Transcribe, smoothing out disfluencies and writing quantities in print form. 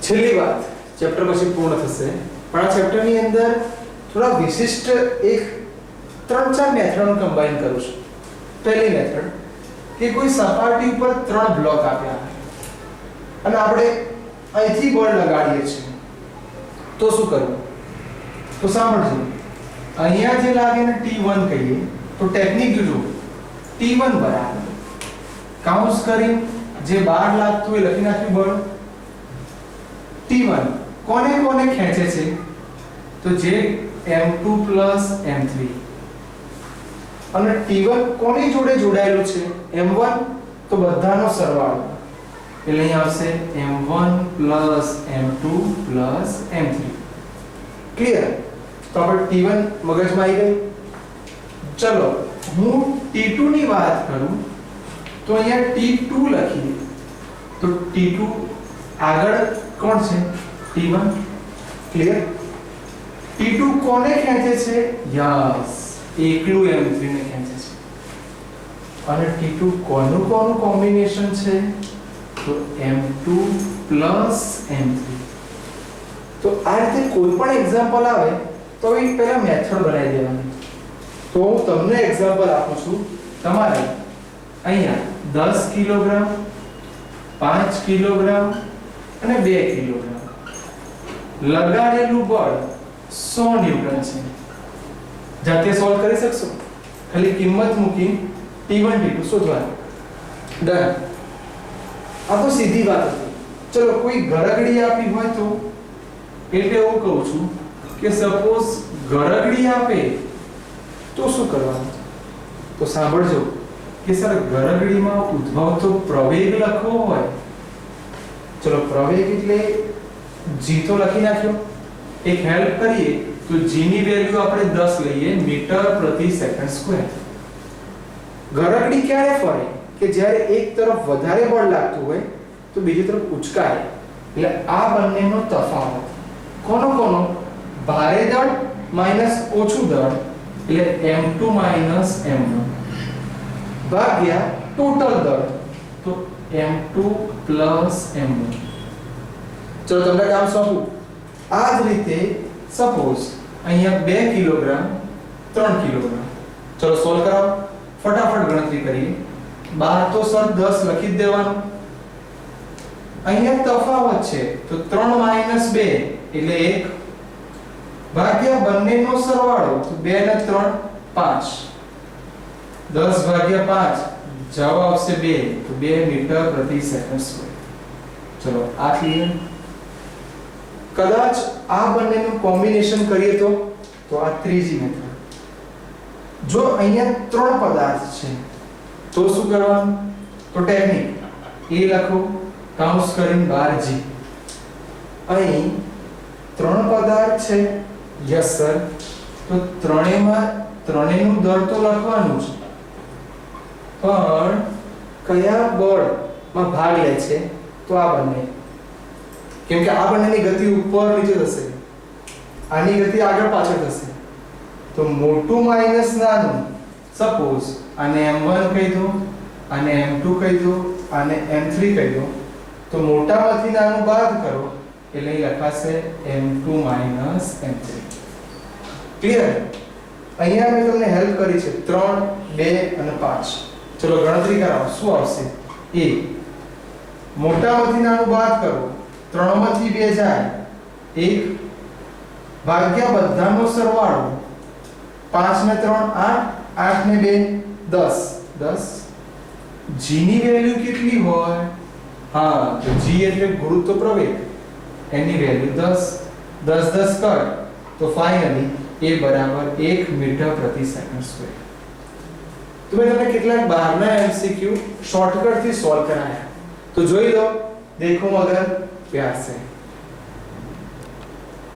છેલ્લી વાત ચેપ્ટર પછી પૂર્ણ થશે, પણ આ ચેપ્ટરની અંદર થોડા વિશિષ્ટ એક 3-4 મેથડનો કમ્બાઈન કરું છું. પહેલી મેથડ કે કોઈ સપાટી ઉપર 3 બ્લોક આપ્યા અને આપણે અહીંથી બળ લગાડીએ છીએ તો શું કરવું? તો સાંભળજો, અહીંયા જે લાગે ને T1 કહીએ તો ટેકનિક જોજો. T1 બરાબર કાઉન્સ કરી જે બહાર લાગતું એ લખી નાખ્યું બળ. T1 કોને કોને ખેંચે છે? તો જે m2 m3. અને T1 કોની જોડે જોડાયેલું છે? m1. તો બધાનો સરવાળો એટલે અહીં આવશે m1 m2 m3. ક્લિયર? તો આપણે T1 મગજમાં આવી ગઈ. ચલો હું T2 ની વાત કરું તો અહીંયા T2 લખીએ તો T2 આગળ કોણ છે? T1. ક્લિયર? T2 કોને ખેંચે છે? યસ, એકલું m3 ને ખેંચે છે. અને T2 કોનું કોમ્બિનેશન છે? તો m2 m3. તો આ રીતે કોઈ પણ એક્ઝામ્પલ આવે તો એ પહેલા મેથડ બનાવી દેવાની. તો હું તમને એક્ઝામ્પલ આપું છું. તમારે અહીંયા 10 કિલોગ્રામ, 5 કિલોગ્રામ અને 2 કિલોગ્રામ લગાડેલું બળ 100 ન્યૂટન છે. જાતે સોલ્વ કરી શકશો? ખાલી કિંમત મૂકી T1 T2 શોધવાનું. ડન. આ તો સીધી વાત હતી. ચલો કોઈ ગરગડી આપી હોય તો, એટલે હું કહું છું કે સપોઝ ગરગડી આપે તો શું કરવાનું? તો સાંભળજો કે સર ગરગડીમાં ઉદ્ભવતો પ્રવેગ લખવો હોય, ચલો પ્રવેગ એટલે g તો લખી નાખ્યો. એક હેલ્પ કરીએ તો g ની વેલ્યુ આપણે 10 લઈએ મીટર પ્રતિ સેકન્ડ સ્ક્વેર. ગરગડી ક્યારે ફરે? કે જ્યારે એક તરફ વધારે બળ લાગતું હોય તો બીજી તરફ ઉચકાય. એટલે આ બંનેનો તફાવત કોનો કોનો? ભારે દળ માઈનસ ઓછું દળ એટલે m2 m1 ભાગ્યા ટોટલ દળ તો m2 m1. ચલો તમને કામ સોંપું. આ જ રીતે સપોઝ અહીંયા 2 કિલોગ્રામ, 3 કિલોગ્રામ. ચલો સોલ્વ કરાવો, ફટાફટ ગણતરી કરીએ. બહાર તો સર 10 લખી જ દેવાનું. અહીંયા તફાવત છે તો 3 2 એટલે 1 ભાગ્યા બંનેનો સરવાળો તો 2 ને 3 5. 10 ભાગ્યા 5 જવાબ આવશે 2 તો 2 મીટર પ્રતિ સેકન્ડ સ્ક્વેર. ચલો આ ક્લિયર? કદાચ આ બંનેનું કોમ્બિનેશન કરીએ તો આ ત્રીજી મેથડ. જો અહીંયા 3 પદાર્થ છે તો શું કરવાનું? તો ટેકનિક એ લખો કાઉન્સ કરીને 12g. અહીં 3 પદાર્થ છે. Yes sir. તો ત્રણેયનું દળ તો લખવાનું છે, પણ કયા બળમાં ભાગ લે છે? તો આ બંને. કેમ કે આ બંનેની ગતિ ઉપર નીચે થશે, આની ગતિ આગળ પાછળ થશે. તો મોટું માઈનસ નાનું, સપોઝ આને m1 કહી દો, આને m2 કહી દો, આને m3 કહી દો. તો મોટામાંથી નાનું બાદ કરો એટલે અહીં લખાશે m2 m3. ક્લિયર? અહીંયા મેં તમને હેલ્પ કરી છે 3 2 અને 5. ચલો ગણતરી કરાવો. શું આવશે? a મોટામાંથી નાનું બાદ કરો, 3 માંથી 2 જાય 1 ભાગ્યા બધાનો સરવાળો 5 ને 3 8, 8 ને 2 10. g ની વેલ્યુ કેટલી હોય? હા, તો g એટલે ગુરુત્વ પ્રવેગ, એની વેલ્યુ 10. 10 10 કર તો ફાઇનલી a બરાબર 1 મીટર પ્રતિ સેકન્ડ સ્ક્વેર. તો મેં તમને કેટલાક બહારના MCQ શોર્ટકટ થી સોલ્વ કરાયા, તો જોઈ લો. દેખો મગર પ્યાર સે.